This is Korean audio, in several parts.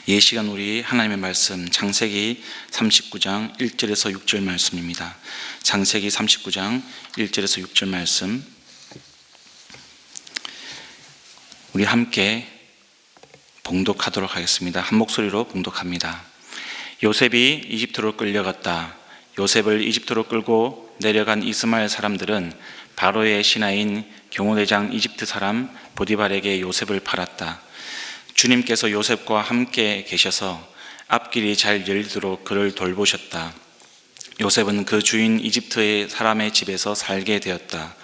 이 시간 우리 하나님의 말씀 창세기 39장 1절에서 6절 말씀입니다. 창세기 39장 1절에서 6절 말씀 우리 함께 봉독하도록 하겠습니다. 한 목소리로 봉독합니다. 요셉이 이집트로 끌려갔다. 요셉을 이집트로 끌고 내려간 이스마엘 사람들은 바로의 신하인 경호대장 이집트 사람 보디발에게 요셉을 팔았다. 주님께서 요셉과 함께 계셔서 앞길이 잘 열리도록 그를 돌보셨다. 요셉은 그 주인 이집트의 사람의 집에서 살게 되었다.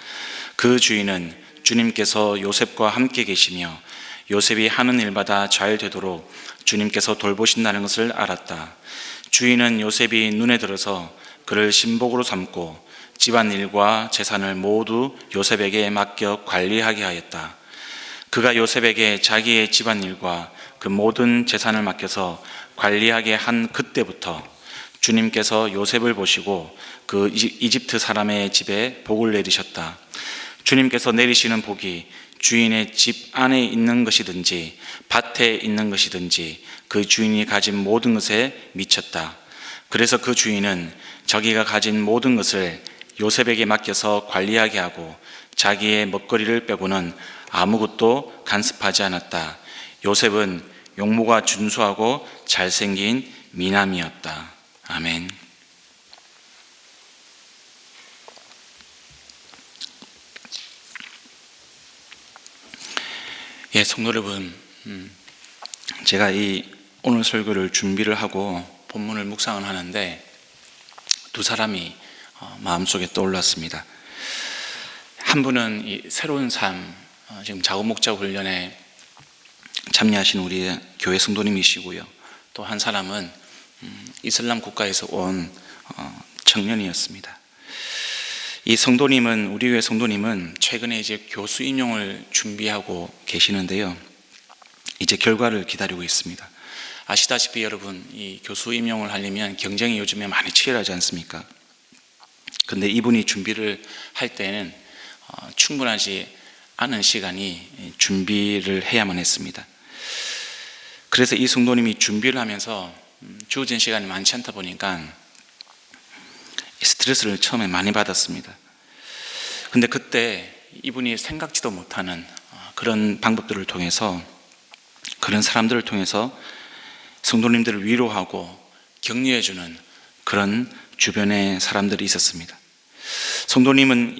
그 주인은 주님께서 요셉과 함께 계시며 요셉이 하는 일마다 잘 되도록 주님께서 돌보신다는 것을 알았다. 주인은 요셉이 눈에 들어서 그를 신복으로 삼고 집안일과 재산을 모두 요셉에게 맡겨 관리하게 하였다. 그가 요셉에게 자기의 집안일과 그 모든 재산을 맡겨서 관리하게 한 그때부터 주님께서 요셉을 보시고 그 이집트 사람의 집에 복을 내리셨다. 주님께서 내리시는 복이 주인의 집 안에 있는 것이든지 밭에 있는 것이든지 그 주인이 가진 모든 것에 미쳤다. 그래서 그 주인은 자기가 가진 모든 것을 요셉에게 맡겨서 관리하게 하고 자기의 먹거리를 빼고는 아무것도 간섭하지 않았다. 요셉은 용모가 준수하고 잘생긴 미남이었다. 아멘. 성도 여러분, 제가 이 오늘 설교를 준비를 하고 본문을 묵상을 하는데 두 사람이 마음속에 떠올랐습니다. 한 분은 이 새로운 삶, 지금 자원목자 훈련에 참여하신 우리 교회 성도님이시고요. 또 한 사람은 이슬람 국가에서 온 청년이었습니다. 이 성도님은, 우리 교회 성도님은 최근에 이제 교수 임용을 준비하고 계시는데요. 이제 결과를 기다리고 있습니다. 아시다시피 여러분, 이 교수 임용을 하려면 경쟁이 요즘에 많이 치열하지 않습니까? 근데 이분이 준비를 할 때는 충분하지 않은 시간이 준비를 해야만 했습니다. 그래서 이 성도님이 준비를 하면서 주어진 시간이 많지 않다 보니까 스트레스를 처음에 많이 받았습니다. 근데 그때 이분이 생각지도 못하는 그런 방법들을 통해서, 그런 사람들을 통해서 성도님들을 위로하고 격려해주는 그런 주변의 사람들이 있었습니다. 성도님은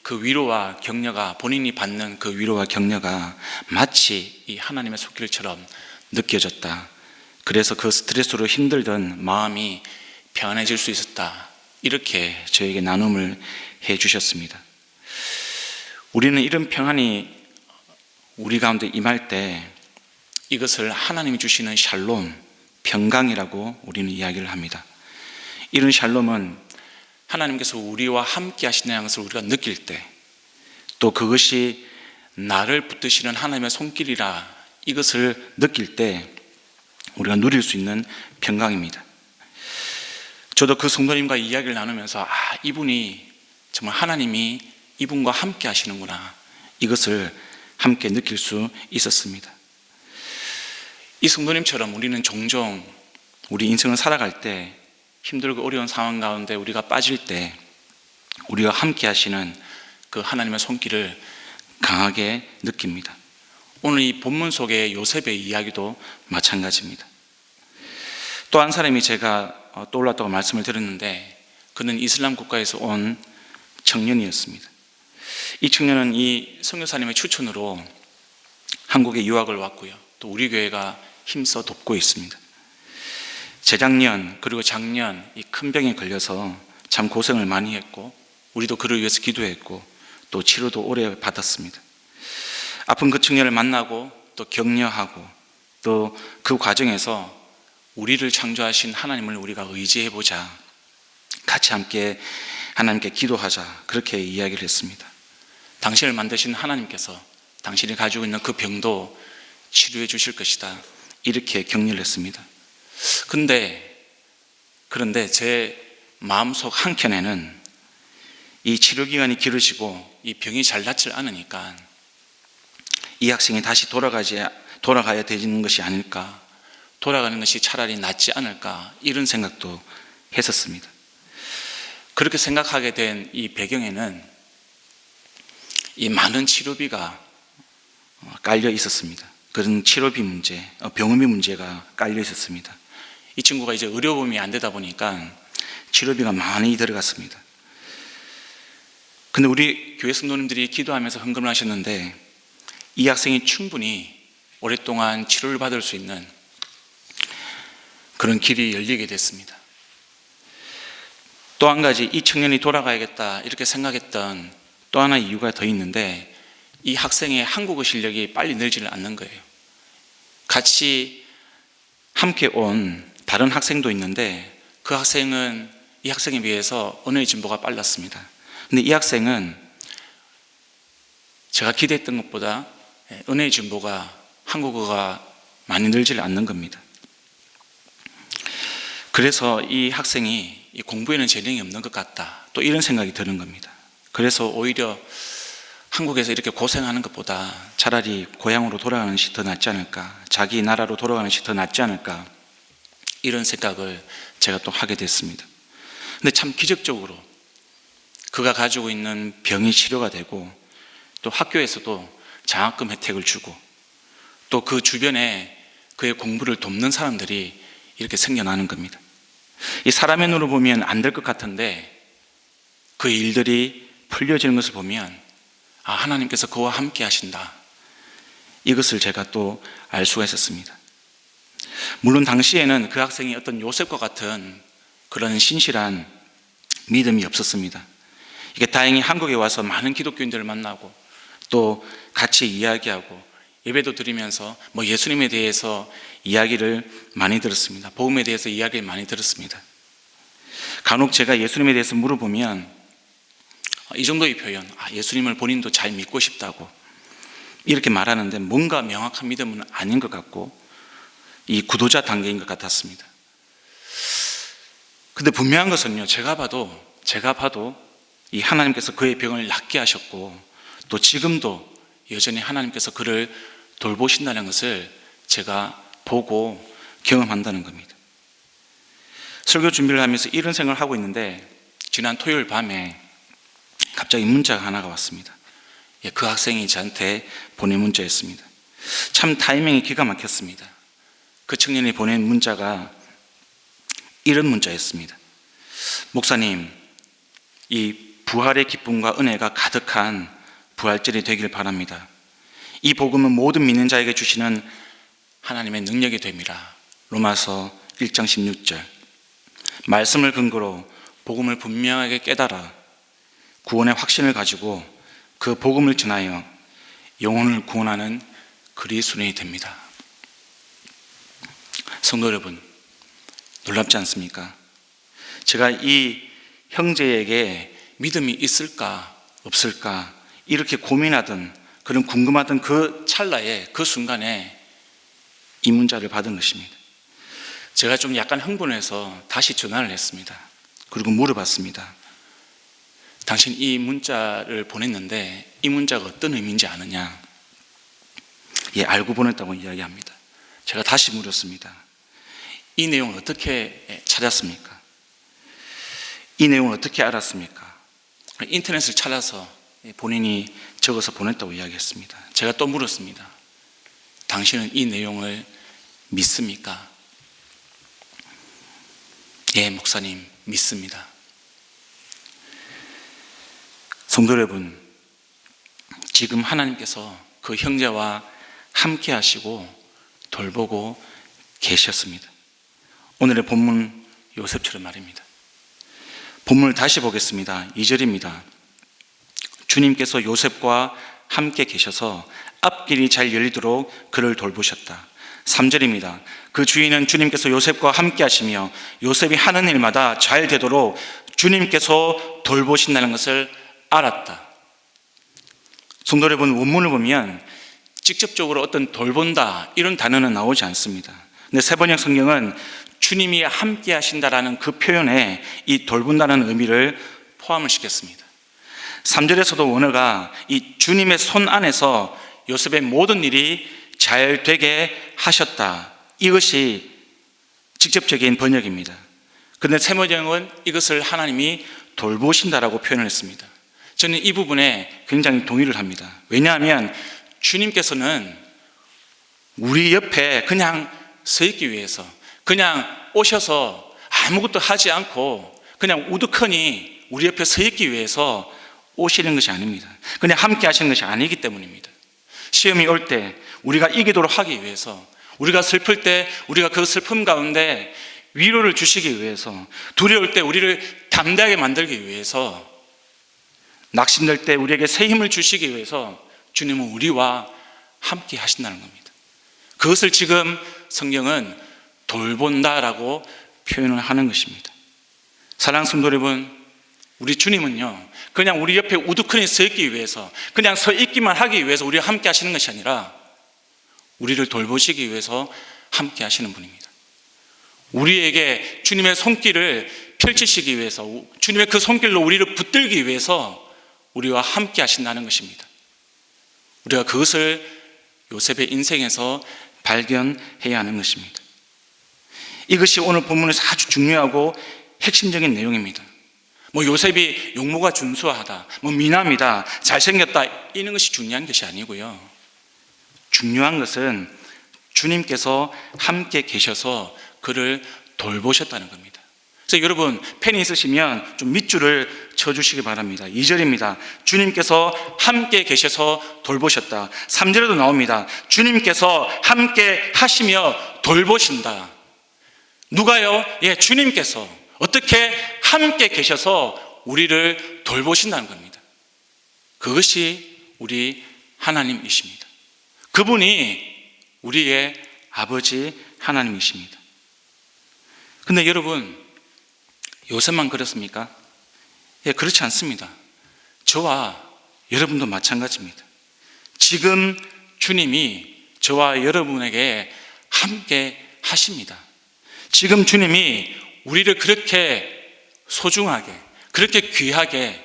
그 위로와 격려가, 본인이 받는 그 위로와 격려가 마치 이 하나님의 손길처럼 느껴졌다. 그래서 그 스트레스로 힘들던 마음이 평안해질 수 있었다. 이렇게 저에게 나눔을 해 주셨습니다. 우리는 이런 평안이 우리 가운데 임할 때 이것을 하나님이 주시는 샬롬, 평강이라고 우리는 이야기를 합니다. 이런 샬롬은 하나님께서 우리와 함께 하신다는 것을 우리가 느낄 때, 또 그것이 나를 붙드시는 하나님의 손길이라 이것을 느낄 때 우리가 누릴 수 있는 평강입니다. 저도 그 성도님과 이야기를 나누면서 이분이 정말 하나님이 이분과 함께 하시는구나, 이것을 함께 느낄 수 있었습니다. 이 성도님처럼 우리는 종종 우리 인생을 살아갈 때 힘들고 어려운 상황 가운데 우리가 빠질 때 우리가 함께 하시는 그 하나님의 손길을 강하게 느낍니다. 오늘 이 본문 속의 요셉의 이야기도 마찬가지입니다. 또 한 사람이 제가 떠올랐다고 말씀을 드렸는데 그는 이슬람 국가에서 온 청년이었습니다. 이 청년은 이 선교사님의 추천으로 한국에 유학을 왔고요. 또 우리 교회가 힘써 돕고 있습니다. 재작년 그리고 작년 이 큰 병에 걸려서 참 고생을 많이 했고 우리도 그를 위해서 기도했고 또 치료도 오래 받았습니다. 아픈 그 청년을 만나고 또 격려하고 또 그 과정에서 우리를 창조하신 하나님을 우리가 의지해보자, 같이 함께 하나님께 기도하자, 그렇게 이야기를 했습니다. 당신을 만드신 하나님께서 당신이 가지고 있는 그 병도 치료해 주실 것이다, 이렇게 격려를 했습니다. 그런데 제 마음속 한켠에는 이 치료기간이 길어지고 이 병이 잘 낫질 않으니까 이 학생이 다시 돌아가야 되는 것이 아닐까, 돌아가는 것이 차라리 낫지 않을까, 이런 생각도 했었습니다. 그렇게 생각하게 된 이 배경에는 이 많은 치료비가 깔려 있었습니다. 그런 치료비 문제, 병원비 문제가 깔려 있었습니다. 이 친구가 이제 의료보험이 안 되다 보니까 치료비가 많이 들어갔습니다. 근데 우리 교회 성도님들이 기도하면서 헌금을 하셨는데 이 학생이 충분히 오랫동안 치료를 받을 수 있는 그런 길이 열리게 됐습니다. 또 한 가지, 이 청년이 돌아가야겠다 이렇게 생각했던 또 하나의 이유가 더 있는데, 이 학생의 한국어 실력이 빨리 늘지를 않는 거예요. 같이 함께 온 다른 학생도 있는데 그 학생은 이 학생에 비해서 언어의 진보가 빨랐습니다. 근데 이 학생은 제가 기대했던 것보다 언어의 진보가, 한국어가 많이 늘지를 않는 겁니다. 그래서 이 학생이 공부에는 재능이 없는 것 같다, 또 이런 생각이 드는 겁니다. 그래서 오히려 한국에서 이렇게 고생하는 것보다 차라리 고향으로 돌아가는 것이 더 낫지 않을까, 자기 나라로 돌아가는 것이 더 낫지 않을까, 이런 생각을 제가 또 하게 됐습니다. 근데 참 기적적으로 그가 가지고 있는 병이 치료가 되고, 또 학교에서도 장학금 혜택을 주고, 또 그 주변에 그의 공부를 돕는 사람들이 이렇게 생겨나는 겁니다. 이 사람의 눈으로 보면 안 될 것 같은데 그 일들이 풀려지는 것을 보면 하나님께서 그와 함께 하신다, 이것을 제가 또 알 수가 있었습니다. 물론 당시에는 그 학생이 어떤 요셉과 같은 그런 신실한 믿음이 없었습니다. 이게 다행히 한국에 와서 많은 기독교인들을 만나고 또 같이 이야기하고 예배도 드리면서 예수님에 대해서 이야기를 많이 들었습니다. 복음에 대해서 이야기를 많이 들었습니다. 간혹 제가 예수님에 대해서 물어보면 이 정도의 표현, 예수님을 본인도 잘 믿고 싶다고 이렇게 말하는데 뭔가 명확한 믿음은 아닌 것 같고 이 구도자 단계인 것 같았습니다. 근데 분명한 것은요, 제가 봐도 이 하나님께서 그의 병을 낫게 하셨고 또 지금도 여전히 하나님께서 그를 돌보신다는 것을 제가 보고 경험한다는 겁니다. 설교 준비를 하면서 이런 생각을 하고 있는데 지난 토요일 밤에 갑자기 문자가 하나가 왔습니다. 그 학생이 저한테 보낸 문자였습니다. 참 타이밍이 기가 막혔습니다. 그 청년이 보낸 문자가 이런 문자였습니다. 목사님, 이 부활의 기쁨과 은혜가 가득한 부활절이 되길 바랍니다. 이 복음은 모든 믿는 자에게 주시는 하나님의 능력이 됩니다. 로마서 1장 16절. 말씀을 근거로 복음을 분명하게 깨달아 구원의 확신을 가지고 그 복음을 전하여 영혼을 구원하는 그리스도인이 됩니다. 성도 여러분, 놀랍지 않습니까? 제가 이 형제에게 믿음이 있을까 없을까 이렇게 고민하던, 그런 궁금하던 그 찰나에, 그 순간에 이 문자를 받은 것입니다. 제가 좀 약간 흥분해서 다시 전화를 했습니다. 그리고 물어봤습니다. 당신 이 문자를 보냈는데 이 문자가 어떤 의미인지 아느냐? 알고 보냈다고 이야기합니다. 제가 다시 물었습니다. 이 내용을 어떻게 찾았습니까? 이 내용을 어떻게 알았습니까? 인터넷을 찾아서 본인이 적어서 보냈다고 이야기했습니다. 제가 또 물었습니다. 당신은 이 내용을 믿습니까? 예, 목사님, 믿습니다. 성도 여러분, 지금 하나님께서 그 형제와 함께 하시고 돌보고 계셨습니다. 오늘의 본문 요셉처럼 말입니다. 본문을 다시 보겠습니다. 2절입니다. 주님께서 요셉과 함께 계셔서 앞길이 잘 열리도록 그를 돌보셨다. 3절입니다. 그 주인은 주님께서 요셉과 함께 하시며 요셉이 하는 일마다 잘 되도록 주님께서 돌보신다는 것을 알았다. 성도 여러분, 원문을 보면 직접적으로 어떤 돌본다 이런 단어는 나오지 않습니다. 근데 세번역 성경은 주님이 함께 하신다라는 그 표현에 이 돌본다는 의미를 포함을 시켰습니다. 3절에서도 원어가 이 주님의 손 안에서 요셉의 모든 일이 잘 되게 하셨다, 이것이 직접적인 번역입니다. 그런데 세번역은 이것을 하나님이 돌보신다라고 표현을 했습니다. 저는 이 부분에 굉장히 동의를 합니다. 왜냐하면 주님께서는 우리 옆에 그냥 서 있기 위해서, 그냥 오셔서 아무것도 하지 않고 그냥 우두커니 우리 옆에 서 있기 위해서 오시는 것이 아닙니다. 그냥 함께 하시는 것이 아니기 때문입니다. 시험이 올 때 우리가 이기도록 하기 위해서, 우리가 슬플 때 우리가 그 슬픔 가운데 위로를 주시기 위해서, 두려울 때 우리를 담대하게 만들기 위해서, 낙심될 때 우리에게 새 힘을 주시기 위해서 주님은 우리와 함께 하신다는 겁니다. 그것을 지금 성경은 돌본다라고 표현을 하는 것입니다. 사랑하는 성도 여러분, 우리 주님은요, 그냥 우리 옆에 우두커니 서 있기 위해서, 그냥 서 있기만 하기 위해서 우리와 함께 하시는 것이 아니라 우리를 돌보시기 위해서 함께 하시는 분입니다. 우리에게 주님의 손길을 펼치시기 위해서, 주님의 그 손길로 우리를 붙들기 위해서 우리와 함께 하신다는 것입니다. 우리가 그것을 요셉의 인생에서 발견해야 하는 것입니다. 이것이 오늘 본문에서 아주 중요하고 핵심적인 내용입니다. 요셉이 용모가 준수하다, 미남이다, 잘생겼다, 이런 것이 중요한 것이 아니고요. 중요한 것은 주님께서 함께 계셔서 그를 돌보셨다는 겁니다. 그래서 여러분, 펜이 있으시면 좀 밑줄을 쳐주시기 바랍니다. 2절입니다. 주님께서 함께 계셔서 돌보셨다. 3절에도 나옵니다. 주님께서 함께 하시며 돌보신다. 누가요? 주님께서 어떻게 함께 계셔서 우리를 돌보신다는 겁니다. 그것이 우리 하나님이십니다. 그분이 우리의 아버지 하나님이십니다. 근데 여러분, 요셉만 그렇습니까? 그렇지 않습니다. 저와 여러분도 마찬가지입니다. 지금 주님이 저와 여러분에게 함께 하십니다. 지금 주님이 우리를 그렇게 소중하게, 그렇게 귀하게,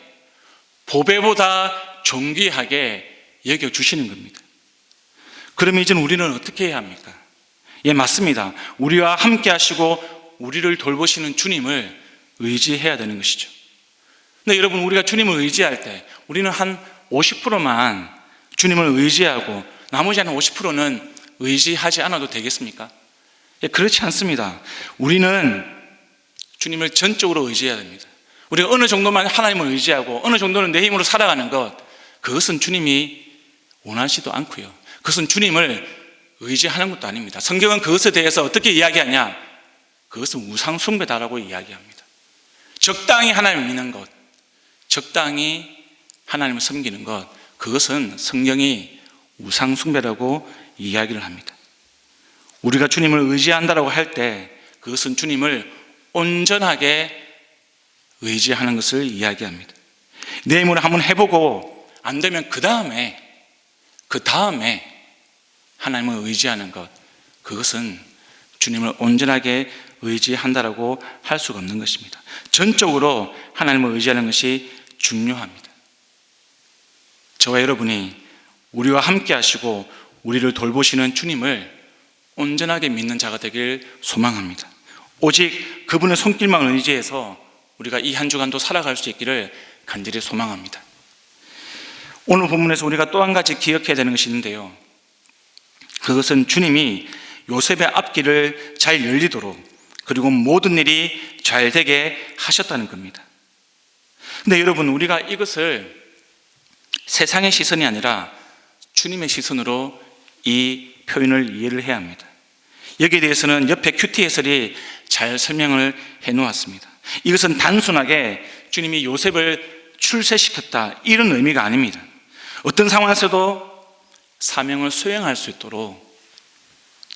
보배보다 존귀하게 여겨주시는 겁니다. 그러면 이제는 우리는 어떻게 해야 합니까? 맞습니다. 우리와 함께 하시고 우리를 돌보시는 주님을 의지해야 되는 것이죠. 근데 여러분, 우리가 주님을 의지할 때 우리는 한 50%만 주님을 의지하고 나머지 한 50%는 의지하지 않아도 되겠습니까? 그렇지 않습니다. 우리는 주님을 전적으로 의지해야 됩니다. 우리가 어느 정도만 하나님을 의지하고 어느 정도는 내 힘으로 살아가는 것, 그것은 주님이 원하지도 않고요. 그것은 주님을 의지하는 것도 아닙니다. 성경은 그것에 대해서 어떻게 이야기하냐? 그것은 우상 숭배다라고 이야기합니다. 적당히 하나님을 믿는 것, 적당히 하나님을 섬기는 것, 그것은 성경이 우상 숭배라고 이야기를 합니다. 우리가 주님을 의지한다라고 할 때 그것은 주님을 온전하게 의지하는 것을 이야기합니다. 내 힘으로 한번 해보고 안 되면 그 다음에 하나님을 의지하는 것, 그것은 주님을 온전하게 의지한다라고 할 수가 없는 것입니다. 전적으로 하나님을 의지하는 것이 중요합니다. 저와 여러분이 우리와 함께 하시고 우리를 돌보시는 주님을 온전하게 믿는 자가 되길 소망합니다. 오직 그분의 손길만 의지해서 우리가 이 한 주간도 살아갈 수 있기를 간절히 소망합니다. 오늘 본문에서 우리가 또 한 가지 기억해야 되는 것이 있는데요, 그것은 주님이 요셉의 앞길을 잘 열리도록, 그리고 모든 일이 잘 되게 하셨다는 겁니다. 근데 여러분, 우리가 이것을 세상의 시선이 아니라 주님의 시선으로 이 표현을 이해를 해야 합니다. 여기에 대해서는 옆에 큐티 해설이 잘 설명을 해놓았습니다. 이것은 단순하게 주님이 요셉을 출세시켰다, 이런 의미가 아닙니다. 어떤 상황에서도 사명을 수행할 수 있도록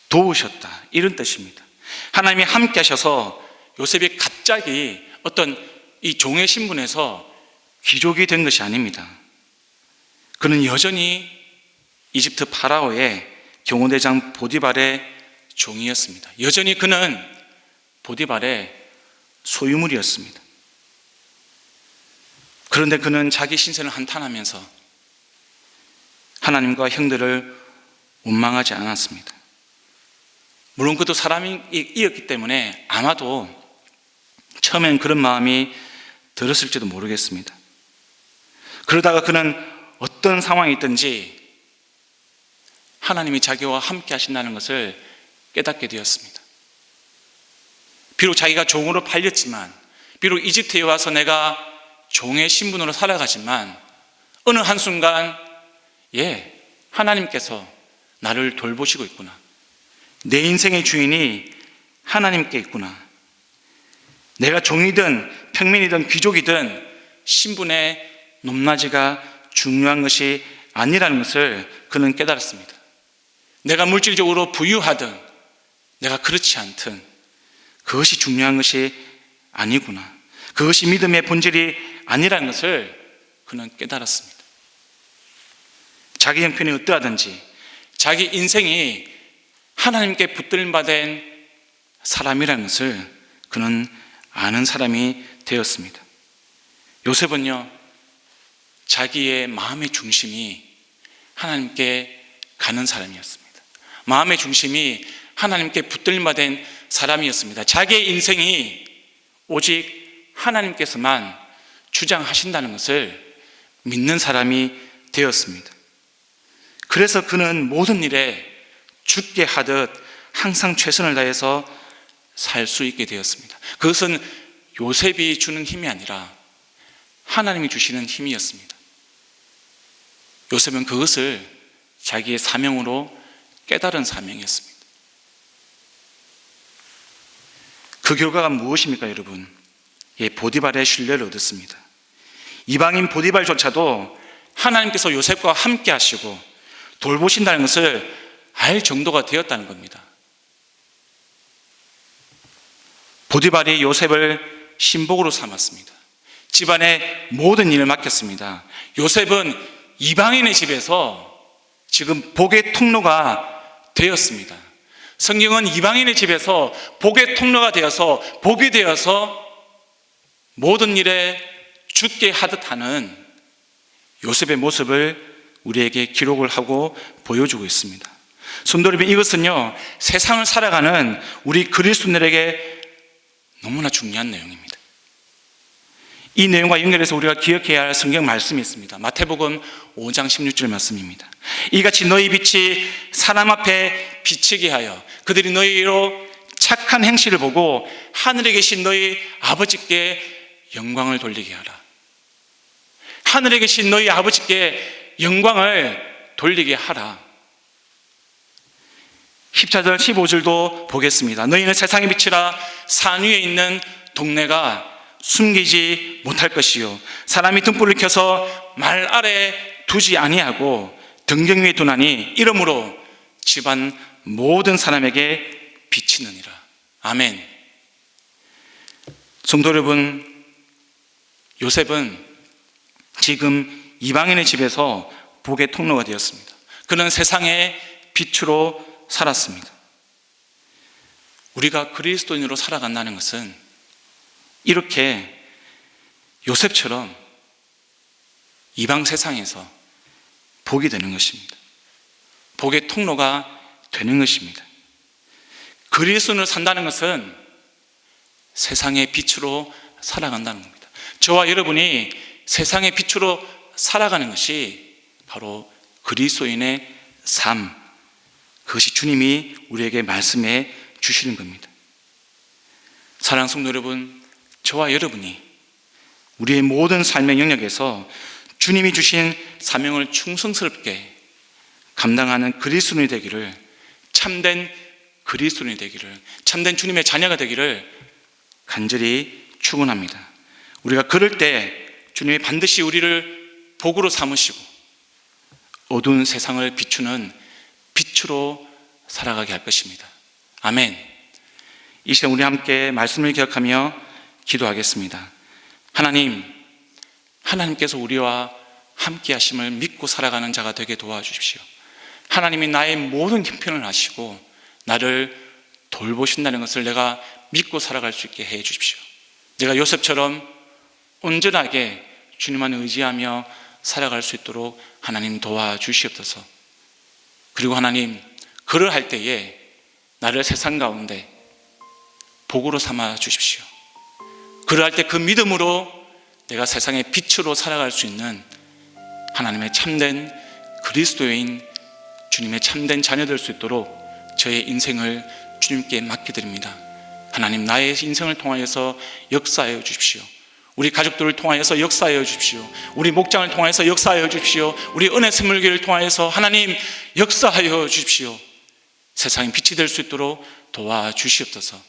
도우셨다, 이런 뜻입니다. 하나님이 함께 하셔서 요셉이 갑자기 어떤 이 종의 신분에서 귀족이 된 것이 아닙니다. 그는 여전히 이집트 파라오의 경호대장 보디발의 종이었습니다. 여전히 그는 보디발의 소유물이었습니다. 그런데 그는 자기 신세를 한탄하면서 하나님과 형들을 원망하지 않았습니다. 물론 그도 사람이었기 때문에 아마도 처음엔 그런 마음이 들었을지도 모르겠습니다. 그러다가 그는 어떤 상황이 있든지 하나님이 자기와 함께 하신다는 것을 깨닫게 되었습니다. 비록 자기가 종으로 팔렸지만, 비록 이집트에 와서 내가 종의 신분으로 살아가지만 어느 한순간 하나님께서 나를 돌보시고 있구나. 내 인생의 주인이 하나님께 있구나. 내가 종이든 평민이든 귀족이든 신분의 높낮이가 중요한 것이 아니라는 것을 그는 깨달았습니다. 내가 물질적으로 부유하든 내가 그렇지 않든 그것이 중요한 것이 아니구나. 그것이 믿음의 본질이 아니라는 것을 그는 깨달았습니다. 자기 형편이 어떠하든지 자기 인생이 하나님께 붙들받은 사람이라는 것을 그는 아는 사람이 되었습니다. 요셉은요, 자기의 마음의 중심이 하나님께 가는 사람이었습니다. 마음의 중심이 하나님께 붙들받은 사람이었습니다. 자기의 인생이 오직 하나님께서만 주장하신다는 것을 믿는 사람이 되었습니다. 그래서 그는 모든 일에 죽게 하듯 항상 최선을 다해서 살 수 있게 되었습니다. 그것은 요셉이 주는 힘이 아니라 하나님이 주시는 힘이었습니다. 요셉은 그것을 자기의 사명으로 깨달은 사명이었습니다. 그 결과가 무엇입니까, 여러분? 보디발의 신뢰를 얻었습니다. 이방인 보디발조차도 하나님께서 요셉과 함께 하시고 돌보신다는 것을 알 정도가 되었다는 겁니다. 보디발이 요셉을 신복으로 삼았습니다. 집안의 모든 일을 맡겼습니다. 요셉은 이방인의 집에서 지금 복의 통로가 되었습니다. 성경은 이방인의 집에서 복의 통로가 되어서 복이 되어서 모든 일에 죽게 하듯 하는 요셉의 모습을 우리에게 기록을 하고 보여주고 있습니다. 성도 여러분, 이것은요, 세상을 살아가는 우리 그리스도인들에게 너무나 중요한 내용입니다. 이 내용과 연결해서 우리가 기억해야 할 성경 말씀이 있습니다. 마태복음 5장 16절 말씀입니다. 이같이 너희 빛이 사람 앞에 비치게 하여 그들이 너희로 착한 행실을 보고 하늘에 계신 너희 아버지께 영광을 돌리게 하라. 하늘에 계신 너희 아버지께 영광을 돌리게 하라. 14절 15절도 보겠습니다. 너희는 세상의 빛이라 산 위에 있는 동네가 숨기지 못할 것이요 사람이 등불을 켜서 말 아래 두지 아니하고 등경 위에 두나니 이러므로 집안 모든 사람에게 비치느니라. 아멘. 성도 여러분, 요셉은 지금 이방인의 집에서 복의 통로가 되었습니다. 그는 세상의 빛으로 살았습니다. 우리가 그리스도인으로 살아간다는 것은 이렇게 요셉처럼 이방 세상에서 복이 되는 것입니다. 복의 통로가 되는 것입니다. 그리스도인으로 산다는 것은 세상의 빛으로 살아간다는 겁니다. 저와 여러분이 세상의 빛으로 살아가는 것이 바로 그리스도인의 삶, 그것이 주님이 우리에게 말씀해 주시는 겁니다. 사랑하는 성도 여러분, 저와 여러분이 우리의 모든 삶의 영역에서 주님이 주신 사명을 충성스럽게 감당하는 그리스도인이 되기를, 참된 그리스도인이 되기를, 참된 주님의 자녀가 되기를 간절히 축원합니다. 우리가 그럴 때 주님이 반드시 우리를 복으로 삼으시고 어두운 세상을 비추는 빛으로 살아가게 할 것입니다. 아멘. 이 시간 우리 함께 말씀을 기억하며 기도하겠습니다. 하나님께서 우리와 함께 하심을 믿고 살아가는 자가 되게 도와주십시오. 하나님이 나의 모든 형편을 아시고 나를 돌보신다는 것을 내가 믿고 살아갈 수 있게 해 주십시오. 내가 요셉처럼 온전하게 주님만 의지하며 살아갈 수 있도록 하나님 도와주시옵소서. 그리고 하나님, 그러할 때에 나를 세상 가운데 복으로 삼아 주십시오. 그러할 때 그 믿음으로 내가 세상의 빛으로 살아갈 수 있는 하나님의 참된 그리스도인, 주님의 참된 자녀 될 수 있도록 저의 인생을 주님께 맡겨드립니다. 하나님, 나의 인생을 통하여서 역사하여 주십시오. 우리 가족들을 통하여서 역사하여 주십시오. 우리 목장을 통하여서 역사하여 주십시오. 우리 은혜 선물교회를 통하여서 하나님 역사하여 주십시오. 세상의 빛이 될 수 있도록 도와주시옵소서.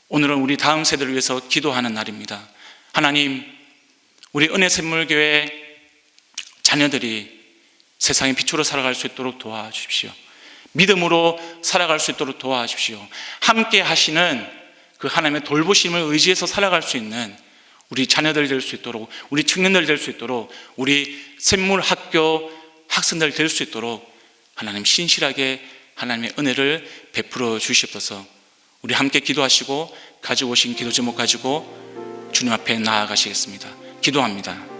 오늘은 우리 다음 세대를 위해서 기도하는 날입니다. 하나님, 우리 은혜 선물교회 자녀들이 세상의 빛으로 살아갈 수 있도록 도와주십시오. 믿음으로 살아갈 수 있도록 도와주십시오. 함께 하시는 그 하나님의 돌보심을 의지해서 살아갈 수 있는 우리 자녀들 될 수 있도록, 우리 청년들 될 수 있도록, 우리 샘물학교 학생들 될 수 있도록 하나님 신실하게 하나님의 은혜를 베풀어 주시옵소서. 우리 함께 기도하시고 가지고 오신 기도 제목 가지고 주님 앞에 나아가시겠습니다. 기도합니다.